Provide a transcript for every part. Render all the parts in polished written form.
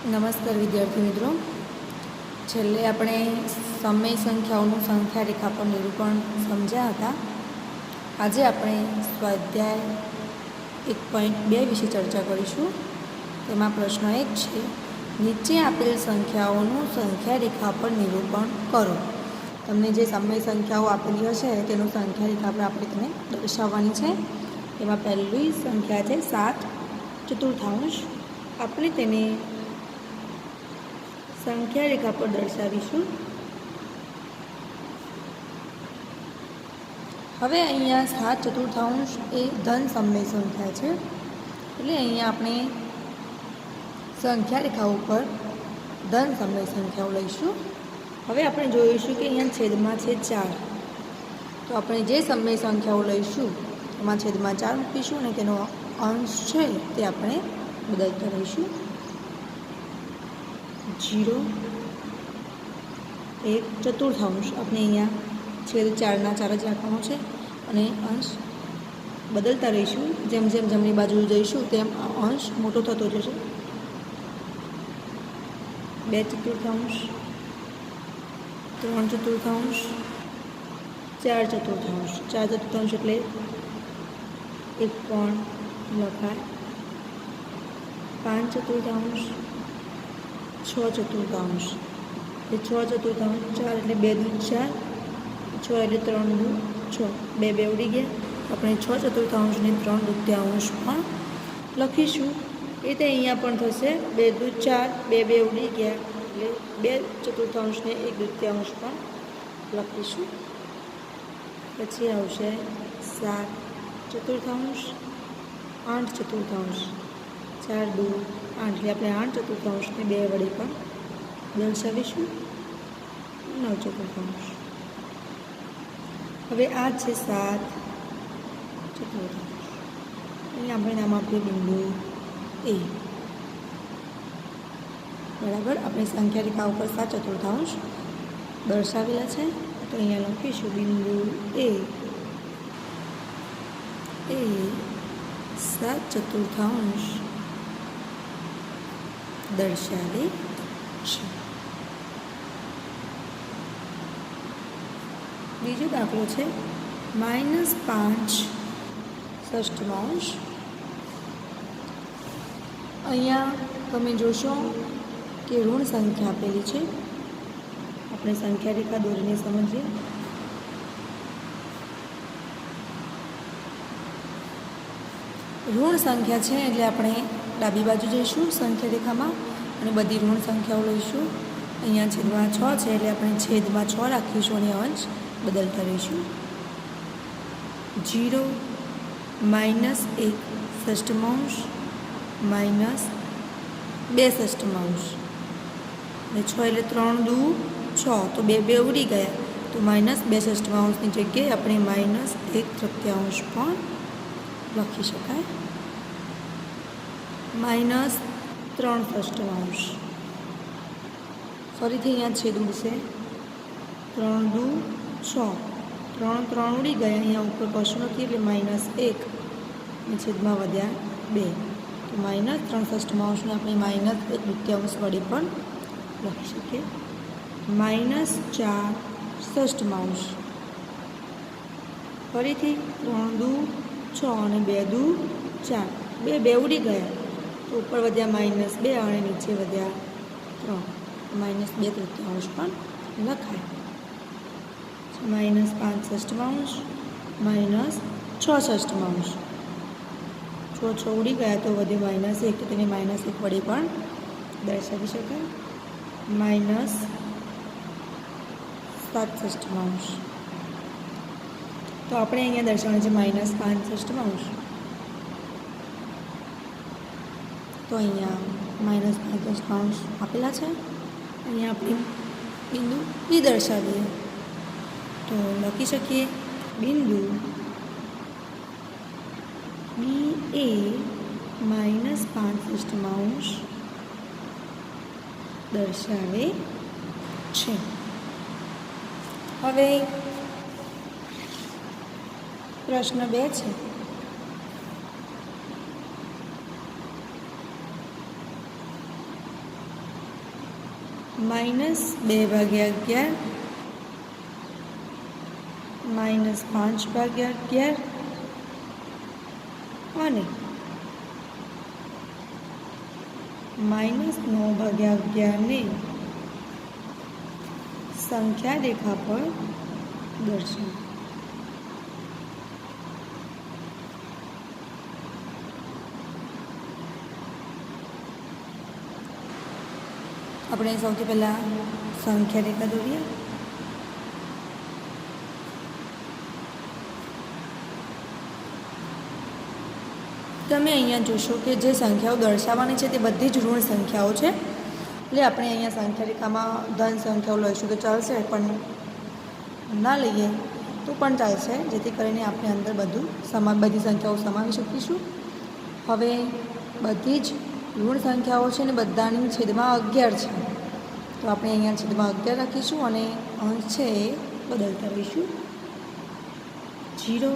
નમસ્કાર વિદ્યાર્થી મિત્રો, છેલ્લે આપણે સમય સંખ્યાઓનું સંખ્યા રેખા પર નિરૂપણ સમજ્યા હતા. આજે આપણે સ્વાધ્યાય 1.2 વિશે ચર્ચા કરીશું. તેમાં પ્રશ્ન 1 છે, નીચે આપેલ સંખ્યાઓનું સંખ્યા રેખા પર નિરૂપણ કરો. તમને જે સમય સંખ્યાઓ આપેલી હશે તેનું સંખ્યા રેખા પર આપણે તેને દર્શાવવાની છે. એમાં પહેલી સંખ્યા છે 7/4. આપણે તેને સંખ્યા રેખા પર દર્શાવીશું. હવે અહીંયા 7/4 એ ધન સમય સંખ્યા છે, એટલે અહીંયા આપણે સંખ્યા રેખા ઉપર ધન સમય સંખ્યાઓ લઈશું. હવે આપણે જોઈશું કે અહીંયા છેદમાં છે 4, તો આપણે જે સમય સંખ્યાઓ લઈશું એમાં છેદમાં 4 મૂકીશું અને તેનો અંશ છે તે આપણે બદલતા રહીશું. 0.1/4 આપણે અહીંયા છેદ 4ના 4 જ રાખવાનો છે અને અંશ બદલતા રહીશું. જેમ જેમ જમણી બાજુ જઈશું તેમ અંશ મોટો થતો જશે. 2/4, 3/4, 4/4. 4/4 એટલે 1 પણ લખાય. 5/4, 6/4 એ 6/4, 4 એટલે 2 દૂ 4, 6 એટલે 3 દૂ 6, 2 ઉડી ગયા. આપણે 6/4 ને 3/2 પણ લખીશું. એ રીતે અહીંયા પણ થશે 2 દૂ 4, 2 ઉડી ગયા એટલે 2/4 ને 1/2 પણ લખીશું. પછી આવશે 7/4, 8/4, 4 દૂ 8 એટલે આપણે 8/4 ને 2 વડે પણ દર્શાવીશું. 9/4. હવે આ છે 7/4. અહીંયા આપણે નામ આપીએ બિંદુ એ. બરાબર, આપણે સંખ્યા રેખા ઉપર 7/4 દર્શાવેલા છે, તો અહીંયા લખીશું બિંદુ એ 7/4 દર્શાવે છે. બીજો દાખલો છે -5/6. અહીંયા તમે જોશો કે ઋણ સંખ્યા આપેલી છે. આપણે સંખ્યા રેખા દોરીને સમજીએ. ઋણ સંખ્યા છે એટલે આપણે ડાબી બાજુ જઈશું સંખ્યા રેખામાં અને બધી ઋણ સંખ્યાઓ લઈશું. અહીંયા છેદમાં 6 છે એટલે આપણે છેદમાં 6 રાખીશું અને અંશ બદલતા રહીશું. 0, -1/6, -2/6 અને 6 એટલે 3 દૂ 6, તો 2 ઉડી ગયા, તો -2/6ની જગ્યાએ આપણે -1/3 પણ લખી શકાય. -3/6. ફરીથી અહીંયા છેદ ઉડશે. 3 દૂ 6, 3 ઉડી ગયા, અહીંયા ઉપર કશું નથી એટલે -1 અને છેદમાં વધ્યા 2, તો -3/6ને આપણે -1/2 વડે પણ લખી શકીએ. -4/6. ફરીથી 3 દૂ 6 અને 2 દૂ 4, 2 ઉડી ગયા, તો ઉપર વધ્યા -2 અને નીચે વધ્યા 3, -2/3 પણ લખાય. -5/6, -6/6. 6 ઉડી ગયા તો વધ્યો -1, તો તેને -1 વડે પણ દર્શાવી શકાય. -7/6. તો આપણે અહીંયા દર્શાવવાનું છે -5/6. તો અહીંયા -5/6 આપેલા છે. અહીંયા આપણે બિંદુ બી દર્શાવીએ તો લખી શકીએ બિંદુ બી એ -5/6 દર્શાવે છે. હવે પ્રશ્ન 2 છે, -2/11 -5/11 અને -9/11 ને સંખ્યા રેખા પર દર્શાવો. આપણે સૌથી પહેલાં સંખ્યા રેખા દોરીએ. તમે અહીંયા જોશો કે જે સંખ્યાઓ દર્શાવવાની છે તે બધી જ ઋણ સંખ્યાઓ છે. એટલે આપણે અહીંયા સંખ્યા રેખામાં ધન સંખ્યાઓ લઈશું તો ચાલશે, પણ ના લઈએ તો પણ ચાલશે, જેથી કરીને આપણે અંદર બધી સંખ્યાઓ સમાવી શકીશું. હવે બધી જ ઋણ સંખ્યાઓ છે ને બધાની છેદમાં 11 છે, તો આપણે અહીંયા છેદમાં 11 રાખીશું અને અંશ છે એ બદલતા રહીશું. 0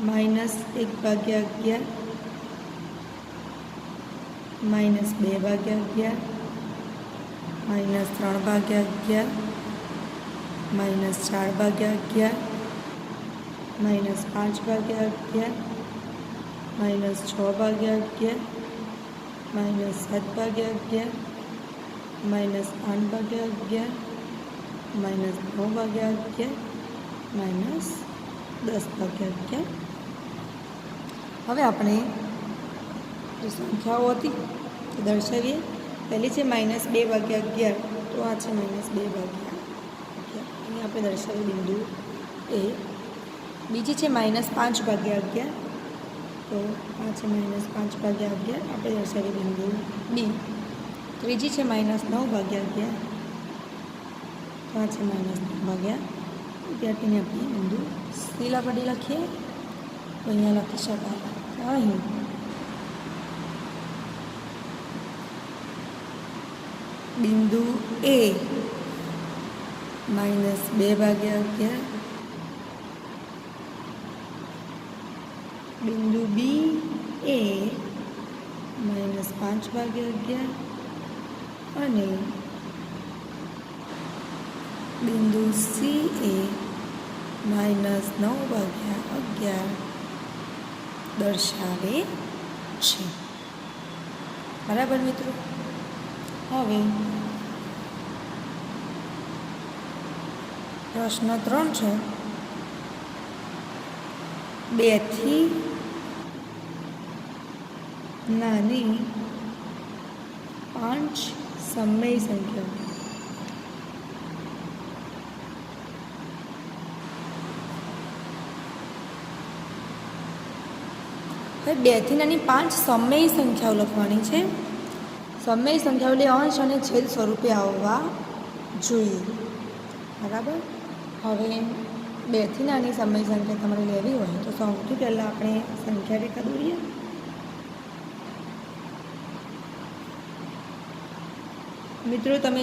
-1/11 -2/11 -3/11 -4/11 -5/11 -6/11 -7/11 -8/11 -9/11 -10/11. હવે આપણે જે સંખ્યાઓ હતી તે દર્શાવીએ. પહેલી છે -2/11, તો આ છે -2/11, અહીં આપણે દર્શાવીએ બિંદુ એ. બીજી છે -5/11, તો આ છે -5/11, આપણે દર્શાવીએ બિંદુ બી. ત્રીજી છે -9/11, તો આ છે -9/11, ત્યારથી આપણે બિંદુ સી લાપડી લખીએ. તો અહીંયા લખી શકાય અહીં બિંદુ એ -2/11, બિંદુ બી એ -5/11 અને બિંદુ સી એ -9/11 દર્શાવે છે. બરાબર મિત્રો. હવે પ્રશ્ન 3 છે. 2 થી નાની 5 સમય સંખ્યાઓ. હવે 2 થી નાની 5 સમય સંખ્યાઓ લખવાની છે. સમય સંખ્યાઓ એટલે અંશ અને છેદ સ્વરૂપે આવવા જોઈએ. બરાબર. હવે 2 થી નાની સમય સંખ્યા તમારે લેવી હોય તો સૌથી પહેલાં આપણે સંખ્યા રેખા દોરીએ. મિત્રો, તમે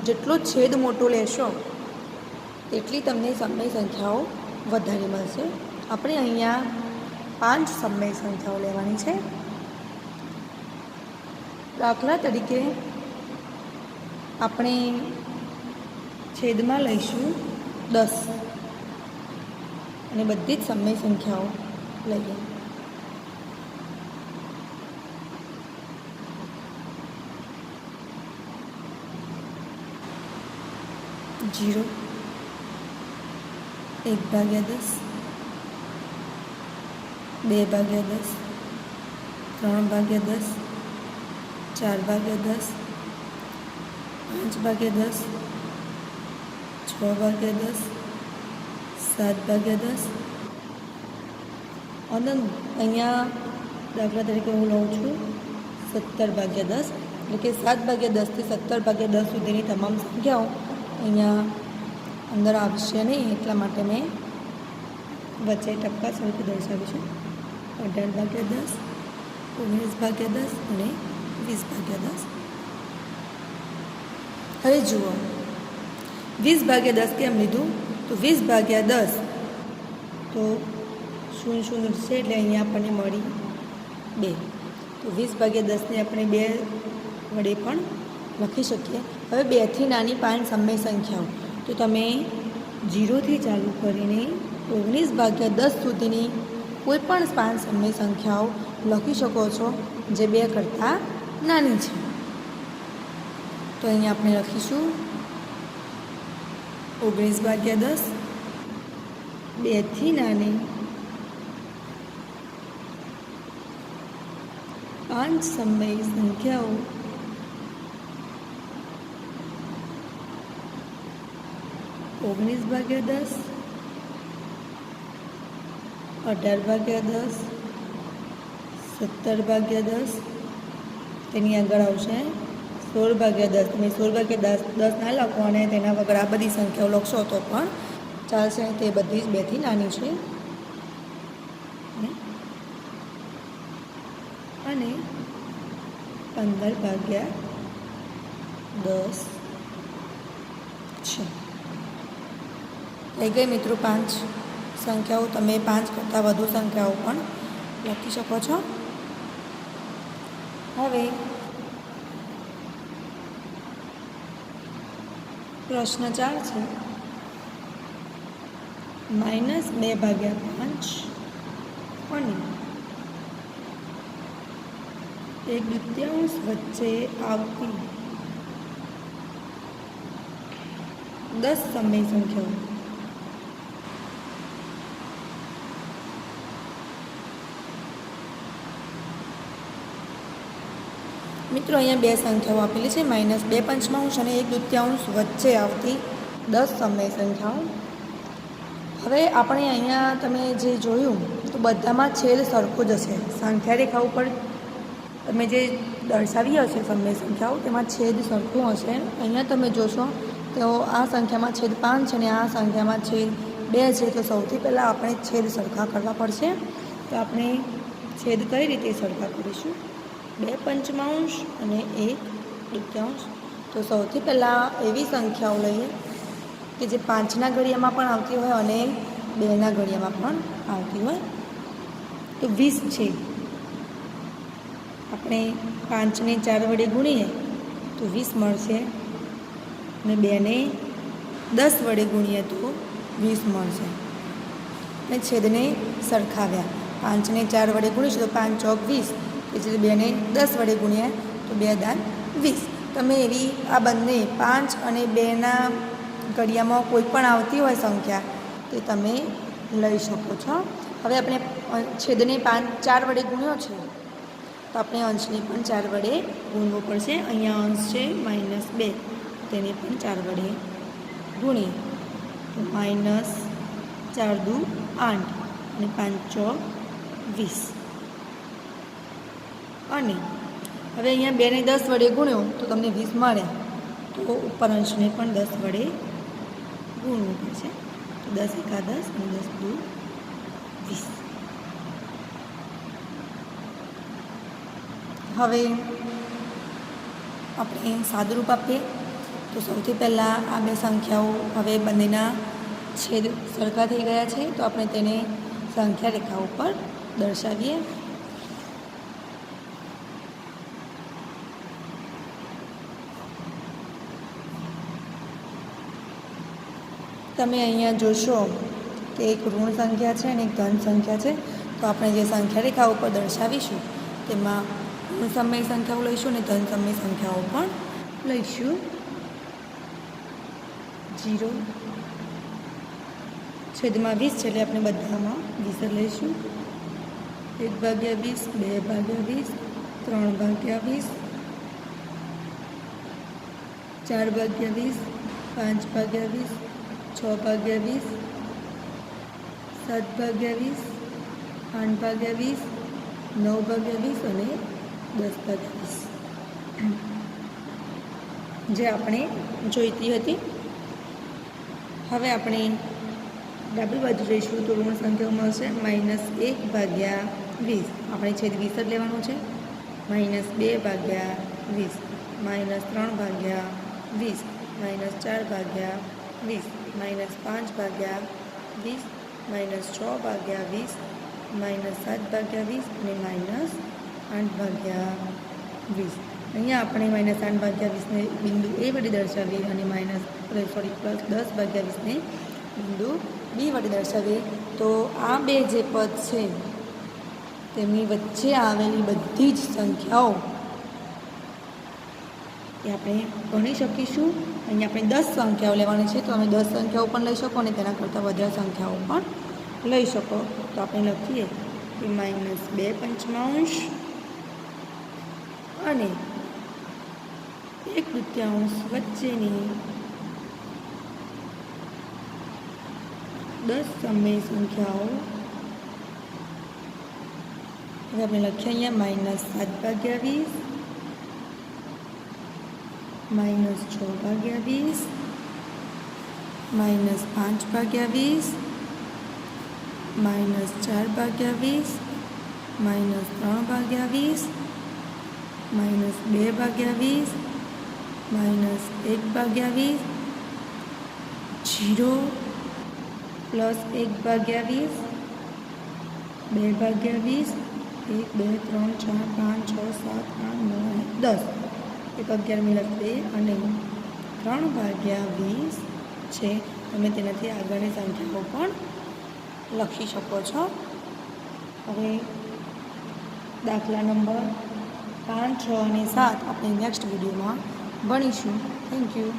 જેટલો છેદ મોટો લેશો તેટલી તમને સમય સંખ્યાઓ વધારે મળશે. આપણે અહીંયા 5 સમય સંખ્યાઓ લેવાની છે. દાખલા તરીકે આપણે છેદમાં લઈશું 10 અને બધી જ સમય સંખ્યાઓ લઈએ. 0 1/10 2/10 3/10 4/10 5/10 6/10 7/10 અને અહીંયા દાખલા તરીકે હું લઉં છું 17/10, એટલે કે 7/10 થી 17/10 સુધીની તમામ સંખ્યાઓ અહીંયા અંદર આવશે નહીં, એટલા માટે મેં વચ્ચે ટપકા સ્વરૂપે દર્શાવ્યું છે. 18/10 19/10 અને 20/10. હવે જુઓ 20/10 કેમ લીધું? તો 20/10 તો 0 છે, એટલે અહીંયા આપણને મળી 2. તો 20/10ને આપણે 2 વડે પણ લખી શકીએ. હવે 2થી નાની 5 સમય સંખ્યાઓ, તો તમે 0થી ચાલુ કરીને 19/10 સુધીની કોઈ પણ 5 સમય સંખ્યાઓ લખી શકો છો જે 2 કરતાં નાની છે. તો અહીંયા આપણે લખીશું 19/10, 2થી નાની 5 સમય સંખ્યાઓ ઓગણીસ ભાગ્યા 10, 18/10, 17/10, તેની આગળ આવશે 16/10. તમે 16/10 ના લખો અને તેના વગર આ બધી સંખ્યાઓ લખશો તો પણ ચાલશે. તે બધી જ 2થી નાની છે. અને 15/10 છે. થઈ ગઈ મિત્રો 5 સંખ્યાઓ. તમે 5 કરતાં વધુ સંખ્યાઓ પણ લખી શકો છો. હવે પ્રશ્ન 4 છે, -2/5 અને 1/2 વચ્ચે આવતી 10 સમય સંખ્યાઓ. મિત્રો અહીંયા 2 સંખ્યાઓ આપેલી છે, -2/5 અને 1/2 વચ્ચે આવતી 10 સમય સંખ્યાઓ. હવે આપણે અહીંયા તમે જે જોયું તો બધામાં છેદ સરખો જ હશે. સંખ્યા રેખા ઉપર તમે જે દર્શાવી હશે સમય સંખ્યાઓ તેમાં છેદ સરખું હશે. અહીંયા તમે જોશો તો આ સંખ્યામાં છેદ 5 છે અને આ સંખ્યામાં છેદ 2 છે. તો સૌથી પહેલાં આપણે છેદ સરખા કરવા પડશે. તો આપણે છેદ કઈ રીતે સરખા કરીશું? 2/5 અને 1/2. તો સૌથી પહેલાં એવી સંખ્યાઓ લઈએ કે જે 5ના ઘડિયામાં પણ આવતી હોય અને 2ના ઘડિયામાં પણ આવતી હોય. તો 20 છે. આપણે 5ને 4 વડે ગુણીએ તો 20 મળશે અને 2ને 10 વડે ગુણીએ તો 20 મળશે. અને છેદને સરખાવ્યા. 5ને 4 વડે ગુણીશું તો 5 ચોક 20, એટલે 2ને 10 વડે ગુણ્યા તો 2 દાન 20. તમે એવી આ બંને 5 અને 2ના ઘડિયામાં કોઈ પણ આવતી હોય સંખ્યા તે તમે લઈ શકો છો. હવે આપણે છેદને 4 વડે ગુણ્યો છે તો આપણે અંશને પણ 4 વડે ગુણવો પડશે. અહીંયા અંશ છે -2, તેને પણ 4 વડે ગુણીએ તો -4 દુ 8 અને 5 ચોક 20. અને હવે અહીંયા 2ને 10 વડે ગુણ્યો તો તમને 20 મળે. તો ઉપર અંશને પણ 10 વડે ગુણવું પડશે. તો 10 એકા 10 અને 10 દુ 20. હવે આપણે સાદુરૂપ આપીએ તો સૌથી પહેલાં આ 2 સંખ્યાઓ હવે બંનેના છેદ સરખા થઈ ગયા છે. તો આપણે તેને સંખ્યા રેખા ઉપર દર્શાવીએ. તમે અહીંયા જોશો કે એક ઋણ સંખ્યા છે અને એક ધન સંખ્યા છે. તો આપણે જે સંખ્યા રેખા ઉપર દર્શાવીશું તેમાં ઋણ સમય સંખ્યાઓ લઈશું અને ધન સમય સંખ્યાઓ પણ લઈશું. 0 છેદમાં 20 છે એટલે આપણે બધામાં 20 લઈશું. 1/20, 2/20, 3/20, 4/20, 5/20, 6/20, 7/20, 8/20, 9/20 અને 10/20 જે આપણે જોઈતી હતી. હવે આપણે ડાબી બાજુ જઈશું તો ઋણ સંખ્યાઓ મળશે -1/20. આપણે છેદ 20 જ લેવાનું છે. -2/20, -3/20, -4/20, -5/20, -6/20, -7/20 અને -8/20. અહીંયા આપણે -8/20 બિંદુ એ વડે દર્શાવીએ અને +10/20 બિંદુ બી વડે દર્શાવીએ તો આ બે જે પદ છે તેમની વચ્ચે આવેલી બધી જ સંખ્યાઓ એ આપણે ગણી શકીશું. અહીંયા આપણે 10 સંખ્યાઓ લેવાની છે, તો તમે 10 સંખ્યાઓ પણ લઈ શકો અને તેના કરતાં વધારે સંખ્યાઓ પણ લઈ શકો. તો આપણે લખીએ કે -2/5 અને 1/2 વચ્ચેની 10 સમય સંખ્યાઓ આપણે લખીએ અહીંયા -7/20 -6/20 -5/20 -4/20 -3/20 -2/20 -1/20 0 +1/20 2/20 1 2 3 4 5 6 7 8 9 10 11મી લખીએ અને 3/20 છે. તમે તેનાથી આગળની સંખ્યાઓ પણ લખી શકો છો. હવે દાખલા નંબર 5, 6 અને 7 આપણે નેક્સ્ટ વિડીયોમાં ભણીશું. Thank you.